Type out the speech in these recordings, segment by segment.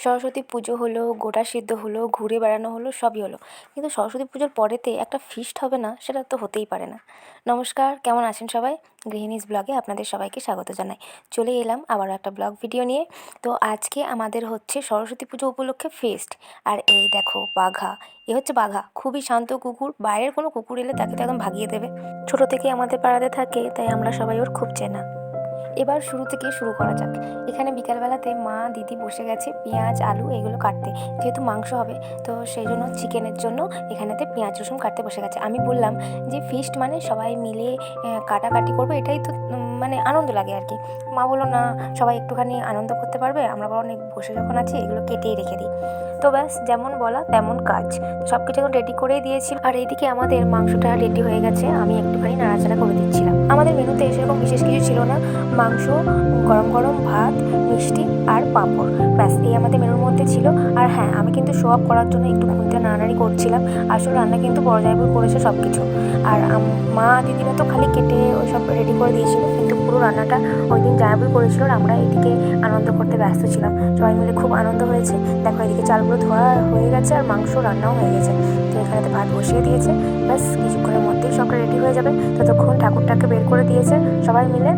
সরস্বতী পুজো হলো, গোটা সিদ্ধ হলো, ঘুরে বেড়ানো হলো, সবই হলো। কিন্তু সরস্বতী পুজোর পরেতে একটা ফিস্ট হবে না, সেটা তো হতেই পারে না। নমস্কার, কেমন আছেন সবাই? গৃহিণীজ ব্লগে আপনাদের সবাইকে স্বাগত জানাই। চলে এলাম আবারও একটা ব্লগ ভিডিও নিয়ে। তো আজকে আমাদের হচ্ছে সরস্বতী পুজো উপলক্ষে ফিস্ট। আর এই দেখো বাঘা, এ হচ্ছে বাঘা, খুবই শান্ত কুকুর। বাইরের কোনো কুকুর এলে তাকে তো একদম ভাগিয়ে দেবে। ছোট থেকে আমাদের পাড়াতে থাকে, তাই আমরা সবাই ওর খুব চেনা। এবার শুরু থেকে শুরু করা যাক। এখানে বিকালবেলাতে মা দিদি বসে গেছে পেঁয়াজ আলু এগুলো কাটতে, যেহেতু মাংস হবে তো সেই জন্য চিকেনের জন্য এখানেতে পেঁয়াজ রসুন কাটতে বসে গেছে। আমি বললাম যে ফিস্ট মানে সবাই মিলে কাটাকাটি করবো, এটাই তো মানে আনন্দ লাগে আর কি। মা বললো না, সবাই একটুখানি আনন্দ করতে পারবে, আমরা বরং বসে যখন আছি এগুলো কেটেই রেখে দিই। তো ব্যাস, যেমন বলা তেমন কাজ। সব কিছু এখন রেডি করেই দিয়েছি। আর এইদিকে আমাদের মাংসটা রেডি হয়ে গেছে, আমি একটুখানি নাড়াচাড়া করে দিচ্ছিলাম। আমাদের মেনুতে সেরকম বিশেষ কিছু ছিল না, মাংস, গরম গরম ভাত, মিষ্টি আর পাঁপড়, ব্যাস এই আমাদের মেনুর মধ্যে ছিল। আর হ্যাঁ, আমি কিন্তু শো অফ করার জন্য একটু খুঁজতে নাড়ানাড়ি করছিলাম। আসলে রান্না কিন্তু বড় জায়গায় করেছে সব কিছু। আর মা দিদিরা তো খালি কেটে ওই সব রেডি করে দিয়েছিল, কিন্তু পুরো রান্নাটা ওই দিন জায়াবুই করেছিল। আর আমরা এদিকে আনন্দ করতে ব্যস্ত ছিলাম, সবাই মিলে খুব আনন্দ হয়েছে। দেখো এদিকে চালগুলো ধোয়া হয়ে গেছে আর মাংস রান্নাও হয়ে গেছে। তো এখানেতে ভাত বসিয়ে দিয়েছে, ব্যাস কিছুক্ষণের মধ্যেই সবটা রেডি হয়ে যাবে। ততক্ষণ ঠাকুরটাকে বের করে দিয়েছে সবাই মিলে,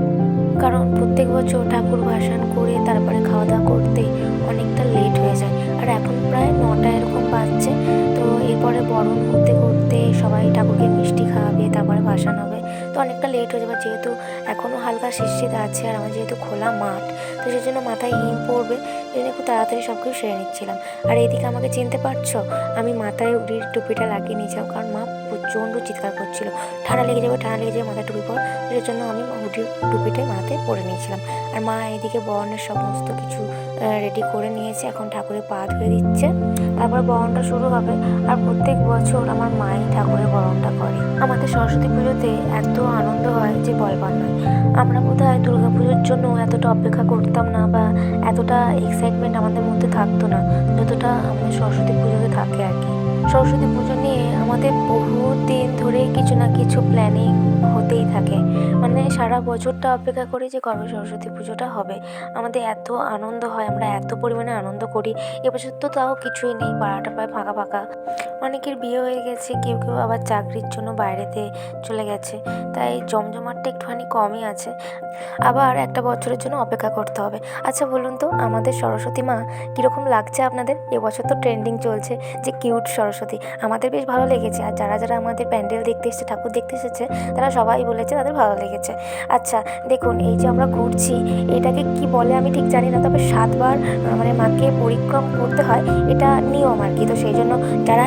কারণ প্রত্যেক বছর ঠাকুর ভাসান করে তারপরে খাওয়া দাওয়া করতে অনেকটা লেট হয়ে যায়। আর এখন প্রায় 9টা এরকম বাজছে। তো এরপরে বরণ করতে করতে সবাই ঠাকুরকে মিষ্টি খাওয়াবে, তারপরে ভাসান হবে, তো অনেকটা লেট হয়ে যাবে। যেহেতু এখনও হালকা শীত আছে আর আমার যেহেতু খোলা মাঠ, তো সেই জন্য মাথায় হিম পড়বে, এই জন্য খুব তাড়াতাড়ি সব কিছু সেরে নিচ্ছিলাম। আর এইদিকে আমাকে চিনতে পারছো, আমি মাথায় উড়ির টুপিটা লাগিয়ে নিয়েছিলাম, কারণ মা প্রচণ্ড চিৎকার করছিল, ঠান্ডা লেগে যাবে ঠান্ডা লেগে যাবে, মাথায় টুপি পর। সেই জন্য আমি উড়ির টুপিটাই মাথায় পরে নিয়েছিলাম। আর মা এদিকে বরণের সমস্ত কিছু রেডি করে নিয়েছে, এখন ঠাকুরের পা ধুয়ে দিচ্ছে, তারপর বরণটা শুরু হবে। আর প্রত্যেক বছর আমার মাই ঠাকুরের বরণটা করে। আমাদের সরস্বতী পুজোতে এত আনন্দ হয় যে বলবার নয়। আমরা বোধহয় দুর্গা পুজোর জন্য এতটা অপেক্ষা করতাম না, বা এতটা এক্সাইটমেন্ট আমাদের মধ্যে থাকতো না যতটা আমাদের সরস্বতী পুজোতে থাকে আর কি। সরস্বতী পুজো নিয়ে আমাদের বহু দিন ধরে কিছু না কিছু প্ল্যানিং হতেই থাকে, মানে সারা বছরটা অপেক্ষা করি যে কবে সরস্বতী পুজোটা হবে। আমাদের এত আনন্দ হয়, আমরা এত পরিমাণে আনন্দ করি। এবছর তো তাও কিছুই নেই, পাড়াটা প্রায় ফাঁকা ফাঁকা। অনেকের বিয়ে হয়ে গেছে, কেউ কেউ আবার চাকরির জন্য বাইরেতে চলে গেছে, তাই জমজমাটটা একটুখানি কমই আছে। আবার একটা বছরের জন্য অপেক্ষা করতে হবে। আচ্ছা বলুন তো, আমাদের সরস্বতী মা কীরকম লাগছে আপনাদের? এবছর তো ট্রেন্ডিং চলছে যে কিউট সরস্বতী, আমাদের বেশ ভালো লেগেছে। আর যারা যারা আমাদের প্যান্ডেল দেখতে এসেছে, ঠাকুর দেখতে এসেছে, তারা সবাই বলেছে তাদের ভালো লেগেছে। আচ্ছা দেখুন, এই যে আমরা ঘুরছি, এটাকে কি বলে আমি ঠিক জানি না, তবে 7বার মানে মাকে পরিক্রম করতে হয়, এটা নিয়ম আর কি। তো সেই জন্য যারা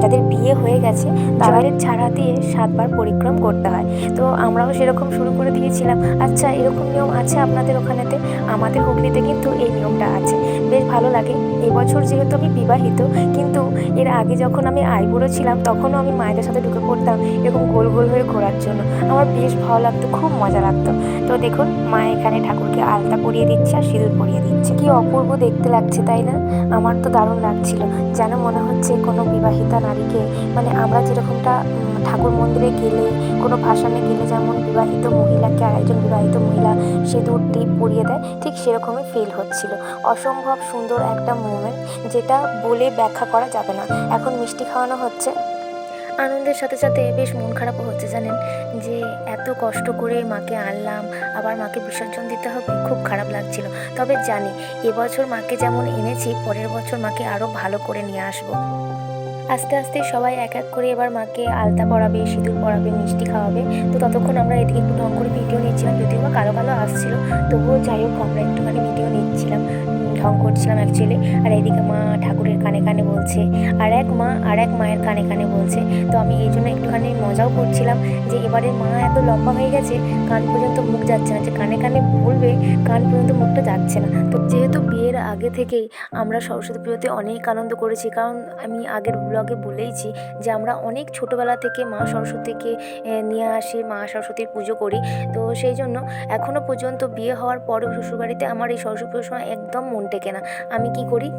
যাদের বিয়ে হয়ে গেছে তাদের ছাড়া দিয়ে 7বার পরিক্রম করতে হয়। তো আমরাও সেরকম শুরু করে দিয়েছিলাম। আচ্ছা এরকম নিয়ম আছে আপনাদের ওখানেতে? আমাদের হুগলিতে কিন্তু এই নিয়মটা আছে, বেশ ভালো লাগে। এবছর যেহেতু আমি বিবাহিত, কিন্তু এর আগে যখন আমি আইবুড়ো ছিলাম তখনও আমি মায়েদের সাথে ঢুকে পড়তাম এরকম গোল গোল হয়ে ঘোরার জন্য। আমার বেশ ভালো লাগতো, খুব মজা লাগতো। তো দেখুন মা এখানে ঠাকুরকে আলতা পরিয়ে দিচ্ছে আর সিঁদুর পরিয়ে দিচ্ছে, কি অপূর্ব দেখতে লাগছে তাই না? আমার তো দারুণ লাগছিল, যেন মনে হচ্ছে কোনো বিবাহিতা নারীকে, মানে আমরা যেরকমটা ঠাকুর মন্দিরে গেলে, কোনো ভাসানে গেলে যেমন বিবাহিত মহিলাকে আর একজন বিবাহিত মহিলা সিঁদুর টিপ পরিয়ে দেয়, ঠিক সেরকমই ফিল হচ্ছিল। অসম্ভব সুন্দর একটা মুমেন্ট, যেটা বলে ব্যাখ্যা করা যাবে না। এখন মিষ্টি খাওয়ানো হচ্ছে, আনন্দের সাথে সাথে বেশ মন খারাপও হচ্ছে জানেন, যে এত কষ্ট করে মাকে আনলাম, আবার মাকে বিসর্জন দিতে হবে, খুব খারাপ লাগছিল। তবে জানি এবছর মাকে যেমন এনেছি, পরের বছর মাকে আরও ভালো করে নিয়ে আসবো। আস্তে আস্তে সবাই এক এক করে এবার মাকে আলতা পরাবে, সিঁদুর পরাবে, মিষ্টি খাওয়াবে। তো ততক্ষণ আমরা এদিকে একটু ঢং করে ভিডিও নিচ্ছিলাম, যদিও বা কালো কালো আসছিল, তবুও যাই হোক আমরা একটুখানি ভিডিও নিচ্ছিলাম, ঢং করছিলাম অ্যাকচুয়ালি। আর এইদিকে মা ঠাকুরের কানে কানে বলছে, আর এক মা আর এক মায়ের কানে কানে বলছে। তো আমি এই জন্য একটুখানি মজাও করছিলাম যে এবারে মা এত লম্বা হয়ে গেছে, কান পর্যন্ত মুখ যাচ্ছে না, যে কানে কানে বলবে কান পর্যন্ত মুখটা যাচ্ছে না। তো যেহেতু বিয়ের আগে থেকেই আমরা সরস্বতী পুজোতে অনেক আনন্দ করেছি, কারণ আমি আগের ব্লগে বলেইছি যে আমরা অনেক ছোটোবেলা থেকে মা সরস্বতীকে নিয়ে আসি, মা সরস্বতীর পুজো করি। তো সেই জন্য এখনও পর্যন্ত বিয়ে হওয়ার পরেও শ্বশুরবাড়িতে আমার এই সরস্বতী পুজোর সময় একদম মন টেকে না। আমি কি করি,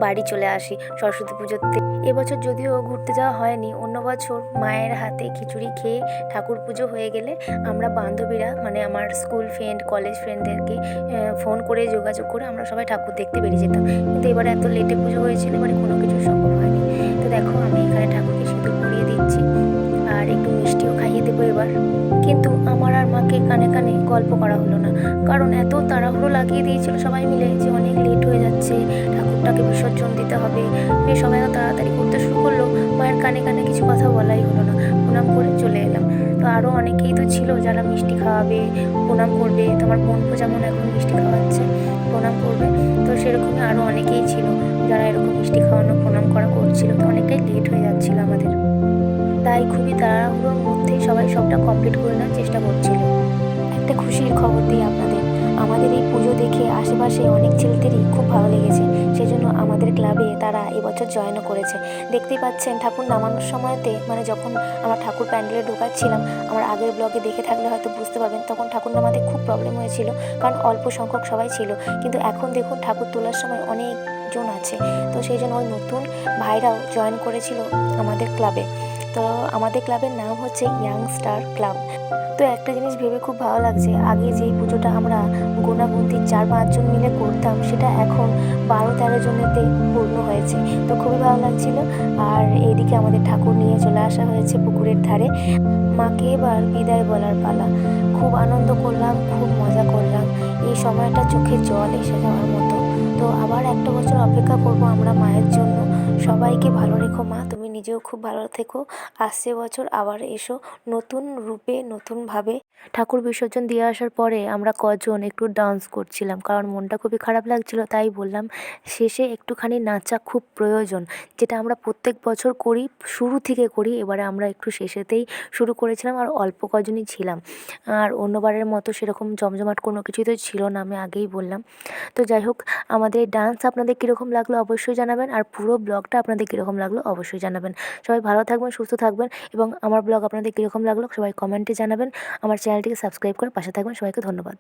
বাড়ি চলে আসি সরস্বতী পুজোতে, এবছর যদিও ঘুরতে যাওয়া হয়নি, অন্য বছর মায়ের হাতে খিচুড়ি খেয়ে ঠাকুর পুজো হয়ে গেলে আমরা বান্ধবীরা মানে আমার স্কুল ফ্রেন্ড কলেজ ফ্রেন্ডদেরকে ফোন করে যোগাযোগ করে আমরা সবাই ঠাকুর দেখতে বেরিয়ে যেতাম। কিন্তু এবারে এত লেটে পুজো হয়েছিল, এবারে কোনো কিছু সম্ভব হয়নি। তো দেখো আমি এখানে ঠাকুরকে সিঁদুর পরিয়ে দিচ্ছি আর একটু মিষ্টিও খাইয়ে দেবো এবার। কিন্তু আমার আর মাকে কানে কানে গল্প করা হলো না, কারণ এত তাড়াহুড়ো লাগিয়ে দিয়েছিল সবাই মিলে যে অনেক লেট হয়ে যাচ্ছে, ঠাকুরটাকে বিসর্জন দিতে হবে। সবাই তাড়াতাড়ি করতে শুরু করলো, মায়ের কানে কানে কিছু কথা বলাই হলো না, প্রণাম করে চলে এলাম। তো আরও অনেকেই তো ছিল যারা মিষ্টি খাওয়াবে, প্রণাম করবে। তো আমার বোনকে যেমন এখন মিষ্টি খাওয়াচ্ছে, প্রণাম করবে, তো সেরকমই আরও অনেকেই ছিল যারা এরকম মিষ্টি খাওয়ানো প্রণাম করা করছিল। তো অনেকটাই লেট হয়ে যাচ্ছিল আমাদের, তাই খুবই তাড়াহুড়োর মধ্যেই সবাই সবটা কমপ্লিট করে নেওয়ার চেষ্টা করছিল। একটা খুশির খবর দিই আপনাদের, আমাদের এই পুজো দেখে আশেপাশে অনেক ছেলেদেরই খুব ভালো লেগেছে, সেজন্য আমাদের ক্লাবে তারা এবছর জয়েনও করেছে। দেখতেই পাচ্ছেন ঠাকুর নামানোর সময়তে মানে যখন আমরা ঠাকুর প্যান্ডেলে ঢোকাচ্ছিলাম, আমার আগের ব্লগে দেখে থাকলে হয়তো বুঝতে পারবেন, তখন ঠাকুর নামাতে খুব প্রবলেম হয়েছিল, কারণ অল্প সংখ্যক সবাই ছিল। কিন্তু এখন দেখুন ঠাকুর তোলার সময় অনেকজন আছে, তো সেই জন্য ওই নতুন ভাইরাও জয়েন করেছিল আমাদের ক্লাবে। তো আমাদের ক্লাবের নাম হচ্ছে ইয়াং স্টার ক্লাব। তো একটা জিনিস ভেবে খুব ভালো লাগছে, আগে যেই পুজোটা আমরা গোনাগুনতি 4-5 জন মিলে করতাম, সেটা এখন 12-13 জনেতে পূর্ণ হয়েছে। তো খুবই ভালো লাগছিল। আর এইদিকে আমাদের ঠাকুর নিয়ে চলে আসা হয়েছে পুকুরের ধারে। মাকে এবার বিদায় বলার পালা। খুব আনন্দ করলাম, খুব মজা করলাম, এই সময়টা চোখে জল এসে যাওয়ার মতো। তো আবার একটা বছর অপেক্ষা করব আমরা মায়ের জন্য। সবাইকে ভালো রেখো মা, তুমি নিজেও খুব ভালো থেকো। আসছে বছর আবার এসো নতুন রূপে, নতুনভাবে। ঠাকুর বিসর্জন দিয়ে আসার পরে আমরা কজন একটু ডান্স করছিলাম, কারণ মনটা খুবই খারাপ লাগছিল, তাই বললাম শেষে একটুখানি নাচা খুব প্রয়োজন, যেটা আমরা প্রত্যেক বছর করি, শুরু থেকে করি। এবারে আমরা একটু শেষেতেই শুরু করেছিলাম আর অল্প কজনই ছিলাম, আর অন্যবারের মতো সেরকম জমজমাট কোনো কিছুই তো ছিল না, আমি আগেই বললাম। তো যাই হোক, আমাদের এই ডান্স আপনাদের কীরকম লাগলো অবশ্যই জানাবেন, আর পুরো ব্লগটা আপনাদের কীরকম লাগলো অবশ্যই জানাবেন। সবাই ভালো থাকবেন, সুস্থ থাকবেন, এবং আমার ব্লগ আপনাদের কীরকম লাগলো সবাই কমেন্টে জানাবেন। আমার চ্যানেলটিকে সাবস্ক্রাইব করে পাশে থাকবেন। সবাইকে ধন্যবাদ।